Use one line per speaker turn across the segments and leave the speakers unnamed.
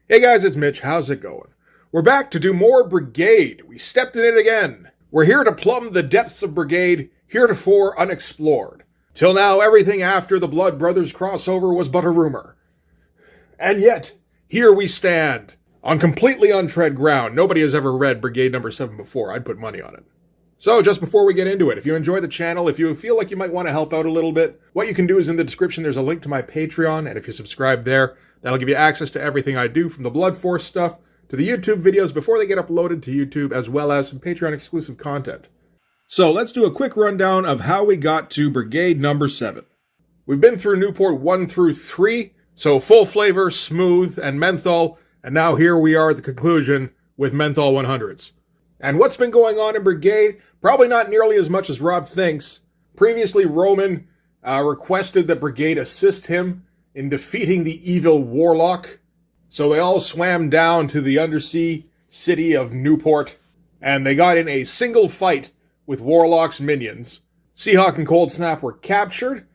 Hey guys, it's Mitch. How's it going? We're back to do more Brigade. We stepped in it again. We're here to plumb the depths of Brigade, heretofore unexplored. Till now, everything after the Blood Brothers crossover was but a rumor. And yet, here we stand, on completely untread ground. Nobody has ever read Brigade number 7 before. I'd put money on it. So, just before we get into it, if you enjoy the channel, if you feel like you might want to help out a little bit, what you can do is in the description, there's a link to my Patreon, and if you subscribe there, that'll give you access to everything I do, from the Blood Force stuff to the YouTube videos before they get uploaded to YouTube, as well as some Patreon exclusive content. So let's do a quick rundown of how we got to Brigade number 7. We've been through Newport 1 through 3, so full flavor, smooth, and menthol, and now here we are at the conclusion with menthol 100s. And what's been going on in Brigade? Probably not nearly as much as Rob thinks. Previously, Roman requested that Brigade assist him in defeating the evil Warlock. So they all swam down to the undersea city of Newport, and they got in a single fight with Warlock's minions. Seahawk and Cold Snap were captured,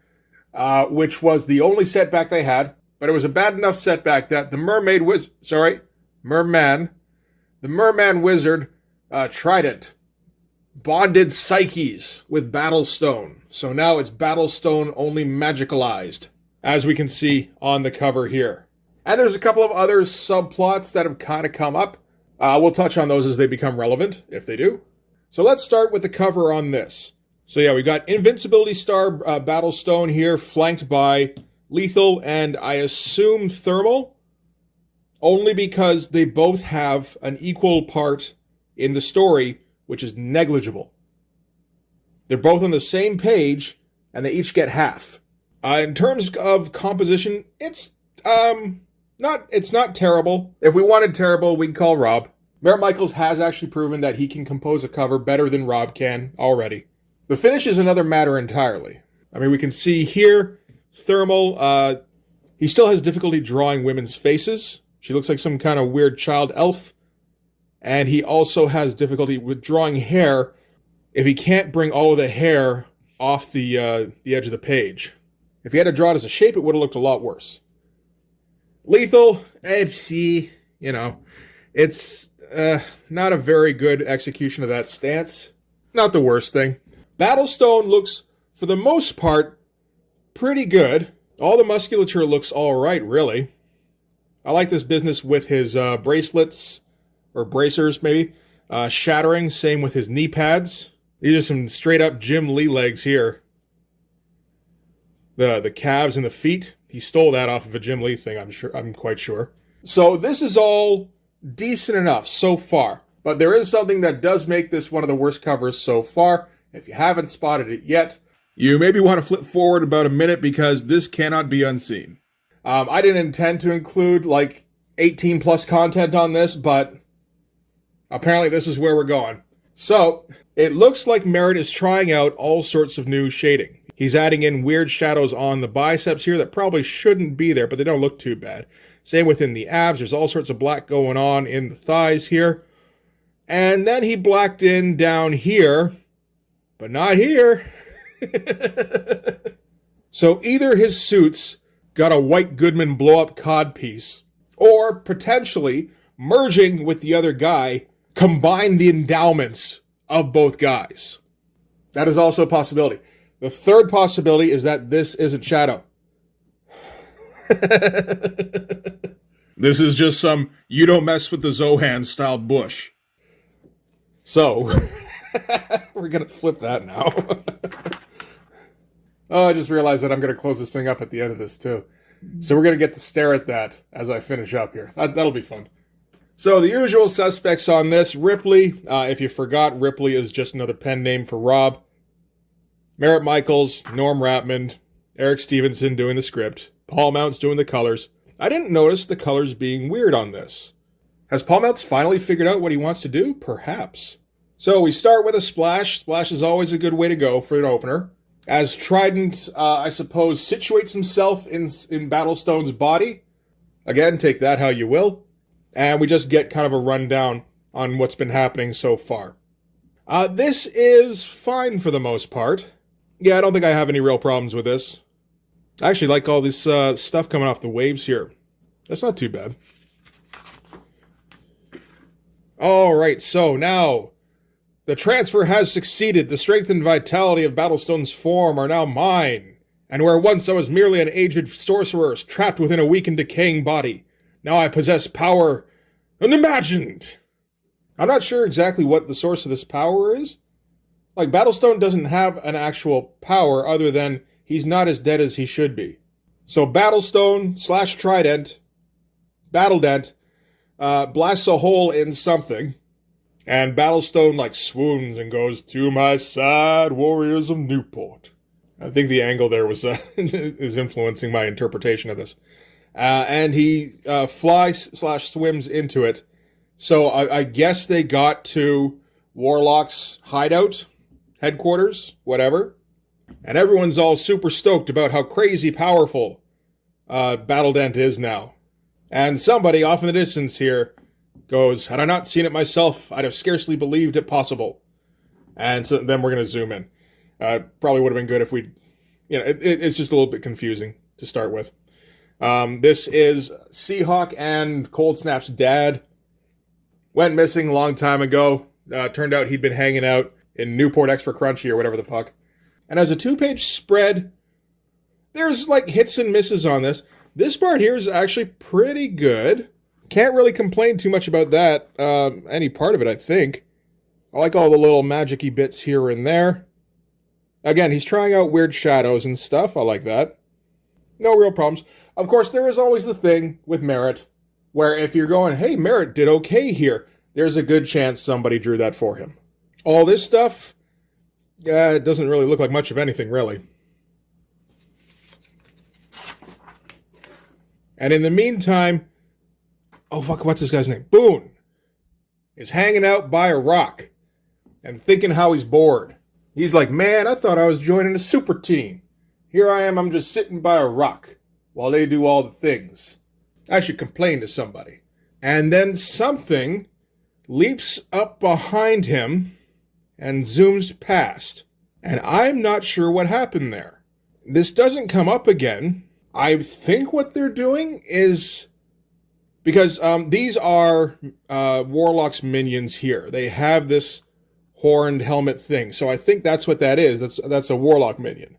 which was the only setback they had, but it was a bad enough setback that the Merman Wizard Trident bonded Psyches with Battlestone. So now it's Battlestone only magicalized, as we can see on the cover here. And there's a couple of other subplots that have kind of come up. We'll touch on those as they become relevant, if they do. So let's start with the cover on this. So yeah, we got Invincibility Star Battlestone here, flanked by Lethal and I assume Thermal, only because they both have an equal part in the story, which is negligible. They're both on the same page, and they each get half. In terms of composition, it's not terrible. If we wanted terrible, we'd call Rob. Merritt Michaels has actually proven that he can compose a cover better than Rob can already. The finish is another matter entirely. I mean, we can see here, Thermal, he still has difficulty drawing women's faces. She looks like some kind of weird child elf. And he also has difficulty with drawing hair if he can't bring all of the hair off the edge of the page. If he had to draw it as a shape, it would have looked a lot worse. Lethal, see, it's not a very good execution of that stance. Not the worst thing. Battlestone looks, for the most part, pretty good. All the musculature looks all right, really. I like this business with his bracelets, or bracers, maybe. Shattering, same with his knee pads. These are some straight-up Jim Lee legs here. The calves and the feet. He stole that off of a Jim Lee thing, I'm quite sure. So this is all decent enough so far. But there is something that does make this one of the worst covers so far. If you haven't spotted it yet, you maybe want to flip forward about a minute because this cannot be unseen. I didn't intend to include like 18 plus content on this, but apparently this is where we're going. So, it looks like Merritt is trying out all sorts of new shading. He's adding in weird shadows on the biceps here that probably shouldn't be there, but they don't look too bad. Same within the abs. There's all sorts of black going on in the thighs here. And then he blacked in down here, but not here. So either his suits got a White Goodman blow-up codpiece, or potentially merging with the other guy, combine the endowments of both guys. That is also a possibility. The third possibility is that this isn't Shadow. This is just some you don't mess with the Zohan style bush. So, we're going to flip that now. Oh, I just realized that I'm going to close this thing up at the end of this too. So we're going to get to stare at that as I finish up here. That'll be fun. So the usual suspects on this. Ripley, if you forgot, Ripley is just another pen name for Rob. Merritt Michaels, Norm Rapmond, Eric Stevenson doing the script, Paul Mounts doing the colors. I didn't notice the colors being weird on this. Has Paul Mounts finally figured out what he wants to do? Perhaps. So we start with a splash. Splash is always a good way to go for an opener. As Trident, I suppose, situates himself in Battlestone's body. Again, take that how you will. And we just get kind of a rundown on what's been happening so far. This is fine for the most part. Yeah, I don't think I have any real problems with this. I actually like all this stuff coming off the waves here. That's not too bad. All right, so now the transfer has succeeded. The strength and vitality of Battlestone's form are now mine. And where once I was merely an aged sorcerer trapped within a weak and decaying body, now I possess power unimagined. I'm not sure exactly what the source of this power is. Like, Battlestone doesn't have an actual power other than he's not as dead as he should be. So Battlestone / Trident, Battledent, blasts a hole in something, and Battlestone, like, swoons and goes, "To my side, warriors of Newport." I think the angle there was is influencing my interpretation of this. And he flies / swims into it. So I guess they got to Warlock's hideout, headquarters, whatever. And everyone's all super stoked about how crazy powerful Battledent is now. And somebody off in the distance here goes, "Had I not seen it myself, I'd have scarcely believed it possible." And so then we're going to zoom in. Probably would have been good if we, it's just a little bit confusing to start with. This is Seahawk and Cold Snap's dad. Went missing a long time ago. Turned out he'd been hanging out in Newport Extra Crunchy or whatever the fuck. And as a 2-page spread, there's like hits and misses on this. This part here is actually pretty good. Can't really complain too much about that. Any part of it, I think. I like all the little magic-y bits here and there. Again, he's trying out weird shadows and stuff. I like that. No real problems. Of course, there is always the thing with Merritt, where if you're going, "Hey, Merritt did okay here," there's a good chance somebody drew that for him. All this stuff, it doesn't really look like much of anything, really. And in the meantime, oh fuck, what's this guy's name? Boone is hanging out by a rock and thinking how he's bored. He's like, "Man, I thought I was joining a super team. Here I am, I'm just sitting by a rock while they do all the things. I should complain to somebody." And then something leaps up behind him and zooms past. And I'm not sure what happened there. This doesn't come up again. I think what they're doing is, because these are Warlock's minions here. They have this horned helmet thing. So I think that's what that is. That's a Warlock minion.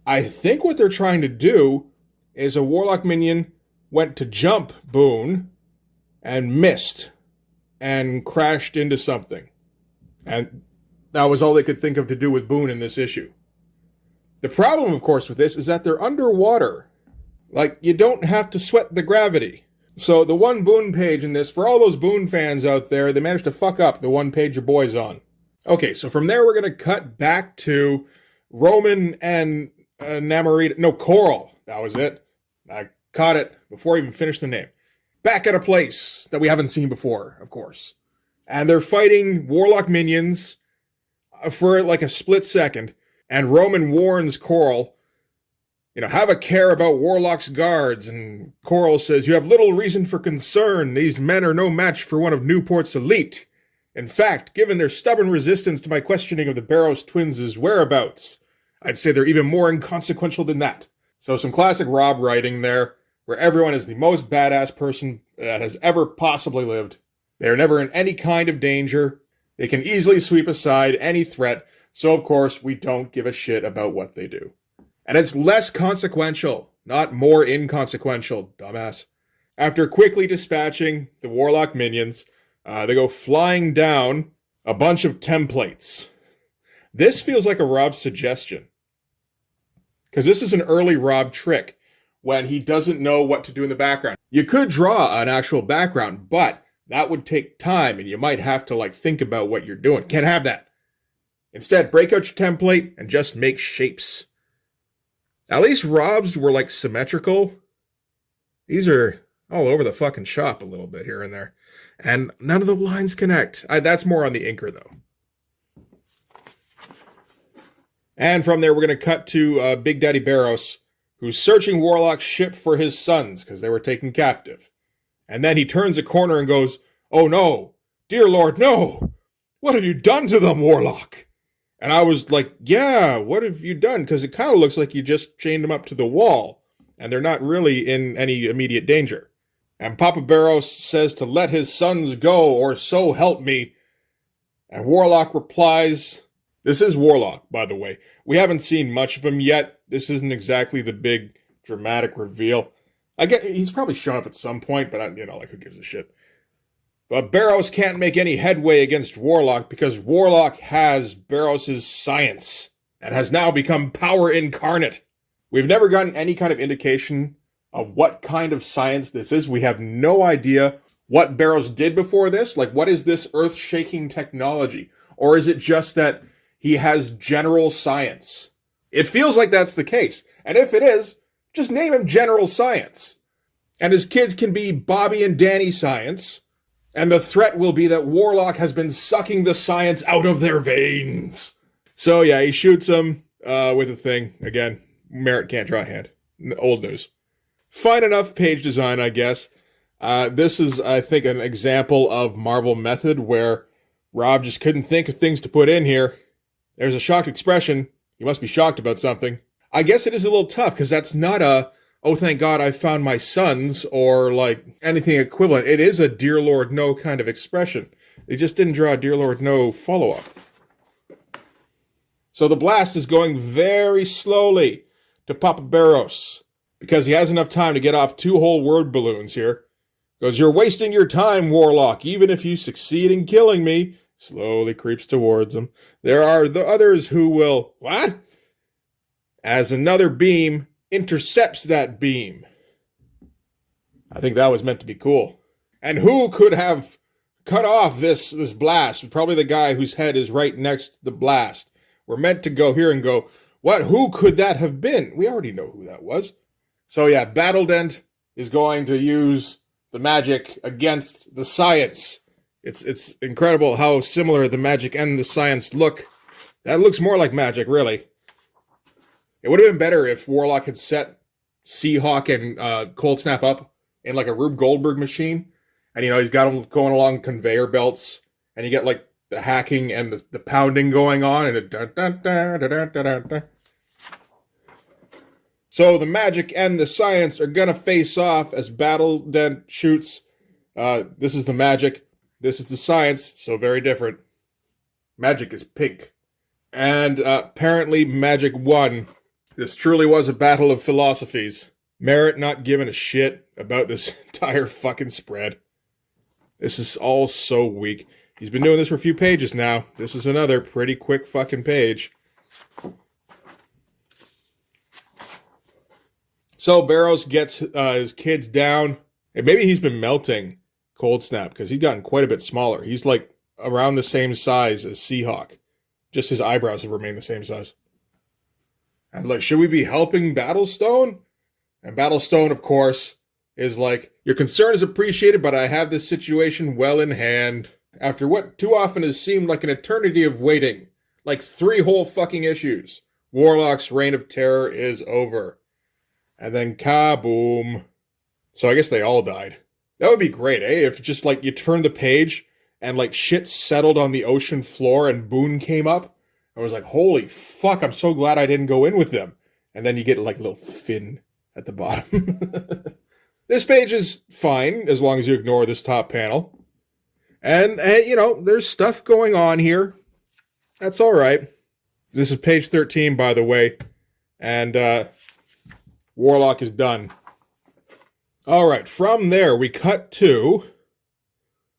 I think what they're trying to do is a Warlock minion went to jump Boone and missed and crashed into something. And that was all they could think of to do with Boone in this issue. The problem, of course, with this is that they're underwater. Like, you don't have to sweat the gravity. So the one Boone page in this, for all those Boone fans out there, they managed to fuck up the one page your boy's on. Okay, so from there we're going to cut back to Roman and Namorita. No, Coral. That was it. I caught it before I even finished the name. Back at a place that we haven't seen before, of course. And they're fighting Warlock minions for like a split second. And Roman warns Coral, have a care about Warlock's guards. And Coral says, "You have little reason for concern. These men are no match for one of Newport's elite. In fact, given their stubborn resistance to my questioning of the Barrows twins' whereabouts, I'd say they're even more inconsequential than that." So some classic Rob writing there, where everyone is the most badass person that has ever possibly lived. They're never in any kind of danger. They can easily sweep aside any threat. So, of course, we don't give a shit about what they do. And it's less consequential, not more inconsequential, dumbass. After quickly dispatching the Warlock minions, they go flying down a bunch of templates. This feels like a Rob suggestion. Because this is an early Rob trick when he doesn't know what to do in the background. You could draw an actual background, but that would take time and you might have to think about what you're doing. Can't have that. Instead, break out your template and just make shapes. At least Rob's were symmetrical. These are all over the fucking shop a little bit here and there. And none of the lines connect. That's more on the inker, though. And from there, we're going to cut to Big Daddy Barrows, who's searching Warlock's ship for his sons, because they were taken captive. And then he turns a corner and goes, "Oh no, dear Lord, no! What have you done to them, Warlock?" And I was like, yeah, what have you done? Because it kind of looks like you just chained them up to the wall, and they're not really in any immediate danger. And Papa Barrows says to let his sons go, or so help me. And Warlock replies, this is Warlock, by the way. We haven't seen much of him yet. This isn't exactly the big dramatic reveal. I get he's probably shown up at some point, but who gives a shit? But Barrows can't make any headway against Warlock because Warlock has Barrows' science and has now become power incarnate. We've never gotten any kind of indication of what kind of science this is. We have no idea what Barrows did before this. Like, what is this earth-shaking technology? Or is it just that he has general science? It feels like that's the case. And if it is, just name him General Science. And his kids can be Bobby and Danny Science. And the threat will be that Warlock has been sucking the science out of their veins. So yeah, he shoots him with a thing. Again, Merritt can't draw a hand. Old news. Fine enough page design, I guess. This is, I think, an example of Marvel method where Rob just couldn't think of things to put in here. There's a shocked expression. He must be shocked about something. I guess it is a little tough because that's not a, oh, thank God I found my sons, or like anything equivalent. It is a Dear Lord No kind of expression. They just didn't draw a Dear Lord No follow-up. So the blast is going very slowly to Papa Barrows because he has enough time to get off 2 whole word balloons here. Goes, you're wasting your time, Warlock, even if you succeed in killing me. Slowly creeps towards him. There are the others who will, what? As another beam intercepts that beam. I think that was meant to be cool. And who could have cut off this blast? Probably the guy whose head is right next to the blast. We're meant to go here and go, what? Who could that have been? We already know who that was. So yeah, Battledent is going to use the magic against the science. It's incredible how similar the magic and the science look. That looks more like magic, really. It would have been better if Warlock had set Seahawk and Cold Snap up in like a Rube Goldberg machine. And, he's got them going along conveyor belts. And you get like the hacking and the pounding going on. And it... So the magic and the science are going to face off as Battledent shoots. This is the magic. This is the science. So very different. Magic is pink. And apparently magic won. This truly was a battle of philosophies. Merritt not giving a shit about this entire fucking spread. This is all so weak. He's been doing this for a few pages now. This is another pretty quick fucking page. So Barrows gets his kids down. And maybe he's been melting Cold Snap because he's gotten quite a bit smaller. He's like around the same size as Seahawk. Just his eyebrows have remained the same size. And like, should we be helping Battlestone? And Battlestone, of course, is like, your concern is appreciated, but I have this situation well in hand. After what too often has seemed like an eternity of waiting, like 3 whole fucking issues, Warlock's reign of terror is over. And then kaboom. So I guess they all died. That would be great, eh? If just like you turned the page and like shit settled on the ocean floor and Boone came up. I was like, holy fuck, I'm so glad I didn't go in with them. And then you get like a little fin at the bottom. This page is fine as long as you ignore this top panel. And, hey, there's stuff going on here. That's all right. This is page 13, by the way. And Warlock is done. All right, from there, we cut to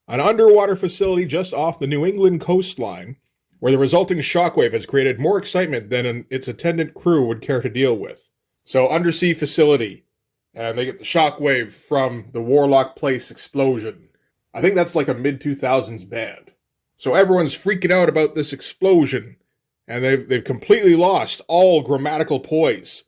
an underwater facility just off the New England coastline, where the resulting shockwave has created more excitement than its attendant crew would care to deal with. So, undersea facility, and they get the shockwave from the Warlock Place explosion. I think that's like a mid-2000s band. So everyone's freaking out about this explosion, and they've completely lost all grammatical poise.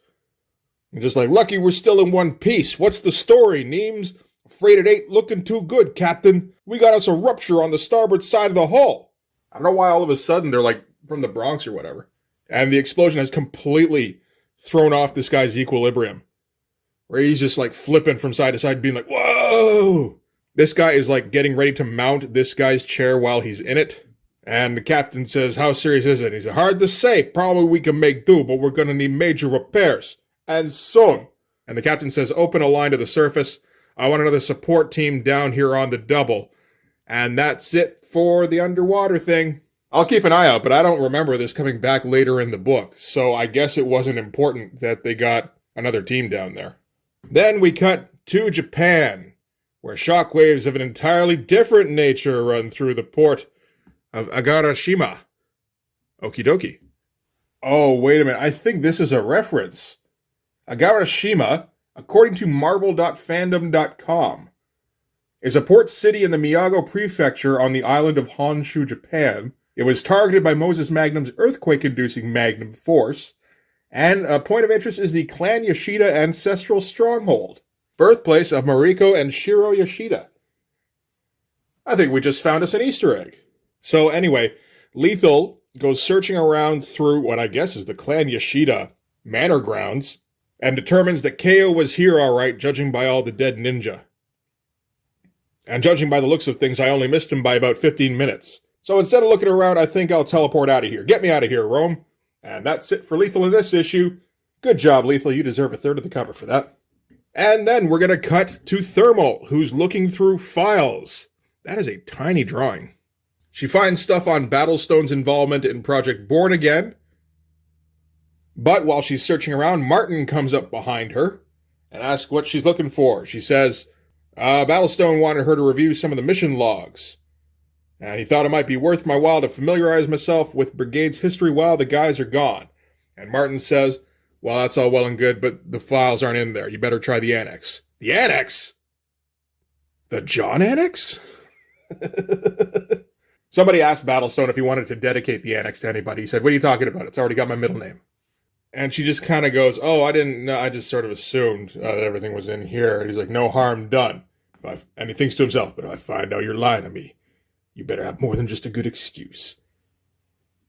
And just like, lucky we're still in one piece. What's the story, Neems? Afraid it ain't looking too good, Captain. We got us a rupture on the starboard side of the hull. I don't know why all of a sudden they're like from the Bronx or whatever. And the explosion has completely thrown off this guy's equilibrium. Where he's just like flipping from side to side, being like, whoa! This guy is like getting ready to mount this guy's chair while he's in it. And the captain says, how serious is it? He said, hard to say. Probably we can make do, but we're going to need major repairs. And soon. And the captain says, open a line to the surface. I want another support team down here on the double. And that's it for the underwater thing. I'll keep an eye out, but I don't remember this coming back later in the book, so I guess it wasn't important that they got another team down there. Then we cut to Japan, where shockwaves of an entirely different nature run through the port of Agarashima. Okie dokie. Oh, wait a minute. I think this is a reference. Agarashima, according to marvel.fandom.com, is a port city in the Miyagi Prefecture on the island of Honshu, Japan. It was targeted by Moses Magnum's earthquake-inducing Magnum Force, and a point of interest is the Clan Yoshida ancestral stronghold, birthplace of Mariko and Shiro Yoshida. I think we just found us an Easter egg. So anyway, Lethal goes searching around through what I guess is the Clan Yoshida manor grounds, and determines that KO was here all right, judging by all the dead ninja. And judging by the looks of things, I only missed him by about 15 minutes. So instead of looking around, I think I'll teleport out of here. Get me out of here, Rome. And that's it for Lethal in this issue. Good job, Lethal. You deserve a third of the cover for that. And then we're going to cut to Thermal, who's looking through files. That is a tiny drawing. She finds stuff on Battlestone's involvement in Project Born Again. But while she's searching around, Martin comes up behind her and asks what she's looking for. She says, Battlestone wanted her to review some of the mission logs. And he thought it might be worth my while to familiarize myself with Brigade's history while the guys are gone. And Martin says, well, that's all well and good, but the files aren't in there. You better try the annex. The annex? The John annex? Somebody asked Battlestone if he wanted to dedicate the annex to anybody. He said, what are you talking about? It's already got my middle name. And she just kind of goes, oh, I didn't know. I just sort of assumed that everything was in here. And he's like, no harm done. And he thinks to himself, but if I find out you're lying to me, you better have more than just a good excuse.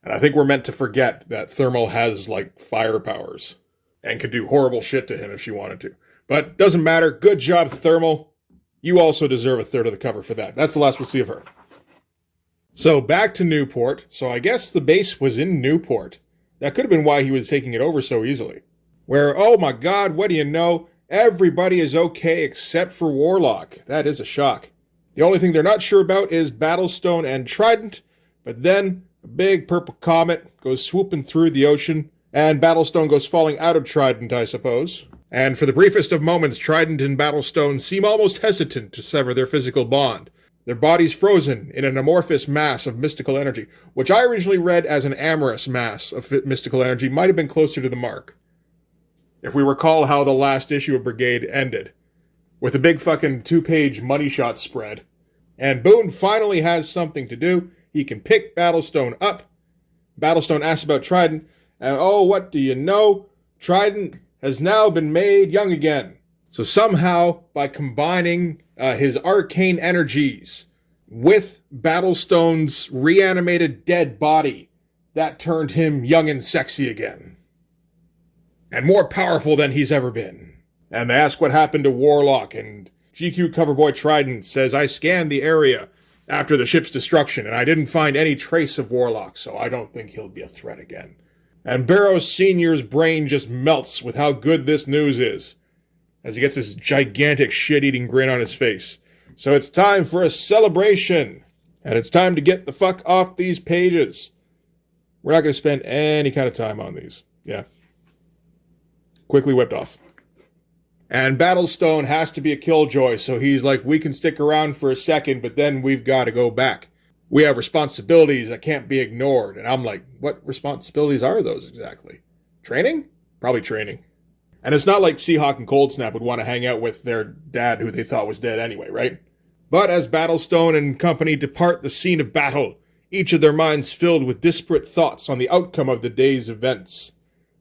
And I think we're meant to forget that Thermal has, like, fire powers and could do horrible shit to him if she wanted to. But doesn't matter. Good job, Thermal. You also deserve a third of the cover for that. That's the last we'll see of her. So back to Newport. So I guess the base was in Newport. That could have been why he was taking it over so easily. Where, oh my god, what do you know? Everybody is okay except for Warlock. That is a shock. The only thing they're not sure about is Battlestone and Trident, but then a big purple comet goes swooping through the ocean, and Battlestone goes falling out of Trident, I suppose. And for the briefest of moments, Trident and Battlestone seem almost hesitant to sever their physical bond. Their bodies frozen in an amorphous mass of mystical energy, which I originally read as an amorous mass of mystical energy, might have been closer to the mark. If we recall how the last issue of Brigade ended, with a big fucking 2-page money shot spread. And Boone finally has something to do. He can pick Battlestone up. Battlestone asks about Trident, and oh, what do you know? Trident has now been made young again. So somehow, by combining his arcane energies with Battlestone's reanimated dead body, that turned him young and sexy again. And more powerful than he's ever been. And they ask what happened to Warlock, and GQ Coverboy Trident says, I scanned the area after the ship's destruction, and I didn't find any trace of Warlock, so I don't think he'll be a threat again. And Barrows Sr.'s brain just melts with how good this news is, as he gets this gigantic shit-eating grin on his face. So it's time for a celebration, and it's time to get the fuck off these pages. We're not going to spend any kind of time on these. Yeah. Quickly whipped off. And Battlestone has to be a killjoy, so he's like, we can stick around for a second, but then we've got to go back. We have responsibilities that can't be ignored. And I'm like, what responsibilities are those exactly? Training? Probably training. And it's not like Seahawk and Cold Snap would want to hang out with their dad who they thought was dead anyway, right? But as Battlestone and company depart the scene of battle, each of their minds filled with disparate thoughts on the outcome of the day's events.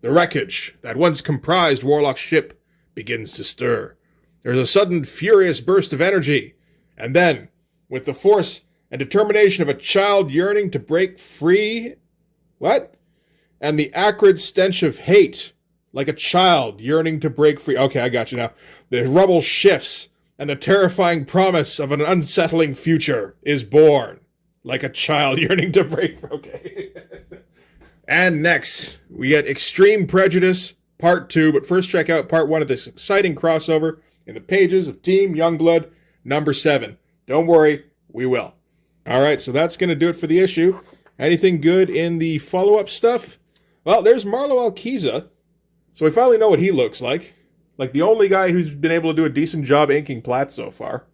The wreckage that once comprised Warlock's ship begins to stir. There's a sudden furious burst of energy, and then, with the force and determination of a child yearning to break free... What? And the acrid stench of hate, like a child yearning to break free... Okay, I got you now. The rubble shifts, and the terrifying promise of an unsettling future is born, like a child yearning to break free... Okay. And next, we get Extreme Prejudice, Part 2, but first check out Part 1 of this exciting crossover. in the pages of Team Youngblood number 7. Don't worry, we will. All right, so that's going to do it for the issue. Anything good in the follow-up stuff? Well, there's Marlo Alquiza. So we finally know what he looks like. Like the only guy who's been able to do a decent job inking Platt so far.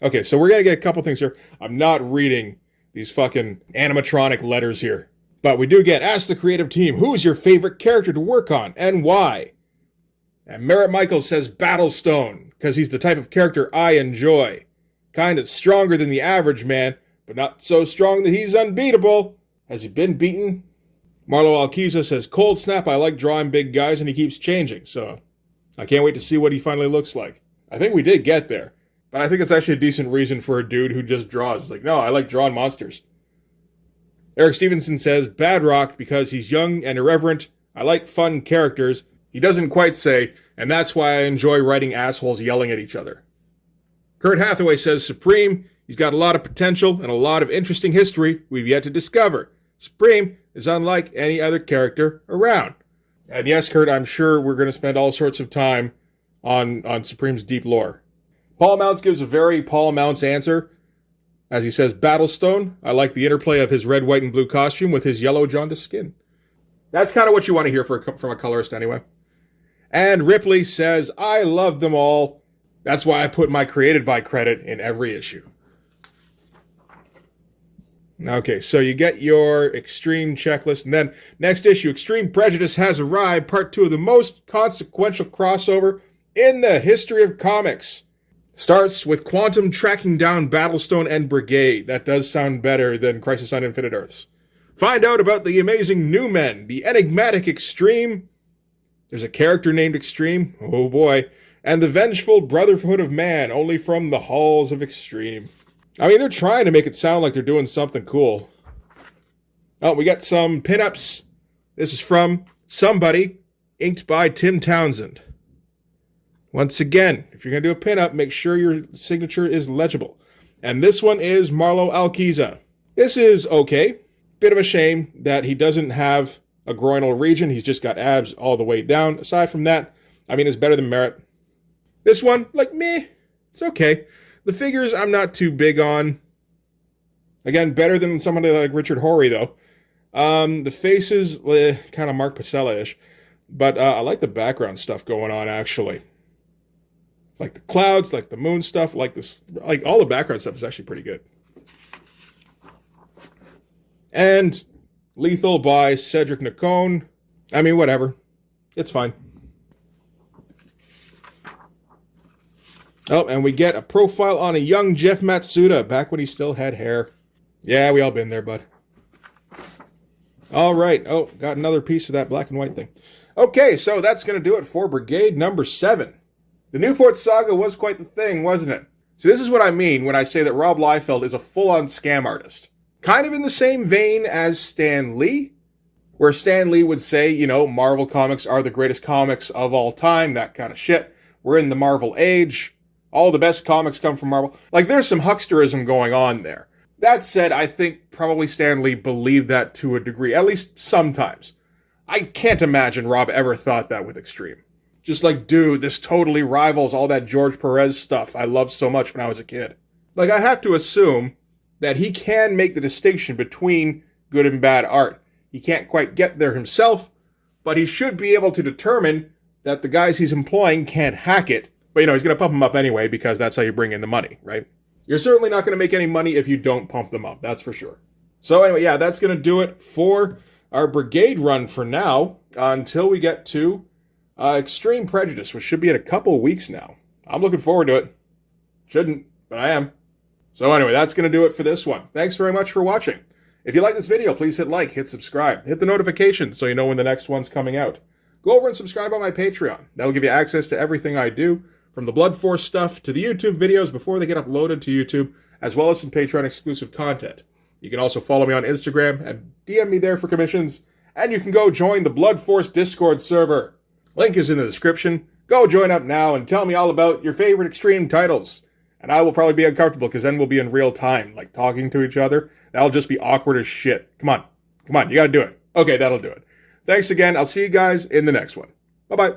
Okay, so we're going to get a couple things here. I'm not reading these fucking animatronic letters here. But we do get, ask the creative team, who is your favorite character to work on and why? And Merritt Michaels says Battlestone, because he's the type of character I enjoy. Kind of stronger than the average man, but not so strong that he's unbeatable. Has he been beaten? Marlo Alquiza says, Cold Snap, I like drawing big guys and he keeps changing, so I can't wait to see what he finally looks like. I think we did get there, but I think it's actually a decent reason for a dude who just draws. It's like, no, I like drawing monsters. Eric Stevenson says, Bad Rock because he's young and irreverent. I like fun characters. He doesn't quite say, and that's why I enjoy writing assholes yelling at each other. Kurt Hathaway says, Supreme, he's got a lot of potential and a lot of interesting history we've yet to discover. Supreme is unlike any other character around. And yes, Kurt, I'm sure we're going to spend all sorts of time on Supreme's deep lore. Paul Mounts gives a very Paul Mounts answer. As he says, Battlestone, I like the interplay of his red, white, and blue costume with his yellow jaundiced skin. That's kind of what you want to hear from a colorist anyway. And Ripley says, I love them all. That's why I put my created by credit in every issue. Okay, so you get your Extreme checklist, and then next issue, Extreme Prejudice has arrived, part 2 of the most consequential crossover in the history of comics. Starts with Quantum tracking down Battlestone and Brigade. That does sound better than Crisis on Infinite Earths. Find out about the amazing new men, the enigmatic Extreme. There's a character named Extreme. Oh boy. And the vengeful Brotherhood of Man, only from the halls of Extreme. I mean, they're trying to make it sound like they're doing something cool. Oh, we got some pinups. This is from Somebody, inked by Tim Townsend. Once again, if you're going to do a pinup, make sure your signature is legible. And this one is Marlo Alquiza. This is okay. Bit of a shame that he doesn't have a groinal region. He's just got abs all the way down. Aside from that, I mean, it's better than Merritt. This one, like, meh. It's okay. The figures I'm not too big on. Again, better than somebody like Richard Horry, though. The faces, kind of Mark Pacella-ish. But I like the background stuff going on, actually. Like the clouds, like the moon stuff, like all the background stuff is actually pretty good. And Lethal by Cedric Nacone. I mean, whatever. It's fine. Oh, and we get a profile on a young Jeff Matsuda, back when he still had hair. Yeah, we all been there, bud. All right. Oh, got another piece of that black and white thing. Okay, so that's going to do it for Brigade number 7. The Newport Saga was quite the thing, wasn't it? So this is what I mean when I say that Rob Liefeld is a full-on scam artist. Kind of in the same vein as Stan Lee, where Stan Lee would say, you know, Marvel comics are the greatest comics of all time, that kind of shit. We're in the Marvel age. All the best comics come from Marvel. Like, there's some hucksterism going on there. That said, I think probably Stan Lee believed that to a degree, at least sometimes. I can't imagine Rob ever thought that with Extreme. Just like, dude, this totally rivals all that George Perez stuff I loved so much when I was a kid. Like, I have to assume that he can make the distinction between good and bad art. He can't quite get there himself, but he should be able to determine that the guys he's employing can't hack it. But, you know, he's going to pump them up anyway because that's how you bring in the money, right? You're certainly not going to make any money if you don't pump them up, that's for sure. So anyway, yeah, that's going to do it for our Brigade run for now until we get to Extreme Prejudice, which should be in a couple weeks now. I'm looking forward to it. Shouldn't, but I am. So anyway, that's going to do it for this one. Thanks very much for watching. If you like this video, please hit like, hit subscribe, hit the notifications so you know when the next one's coming out. Go over and subscribe on my Patreon. That'll give you access to everything I do, from the Blood Force stuff to the YouTube videos before they get uploaded to YouTube, as well as some Patreon exclusive content. You can also follow me on Instagram and DM me there for commissions, and you can go join the Blood Force Discord server. Link is in the description. Go join up now and tell me all about your favorite Extreme titles. And I will probably be uncomfortable because then we'll be in real time, like talking to each other. That'll just be awkward as shit. Come on, you gotta do it. Okay, that'll do it. Thanks again. I'll see you guys in the next one. Bye-bye.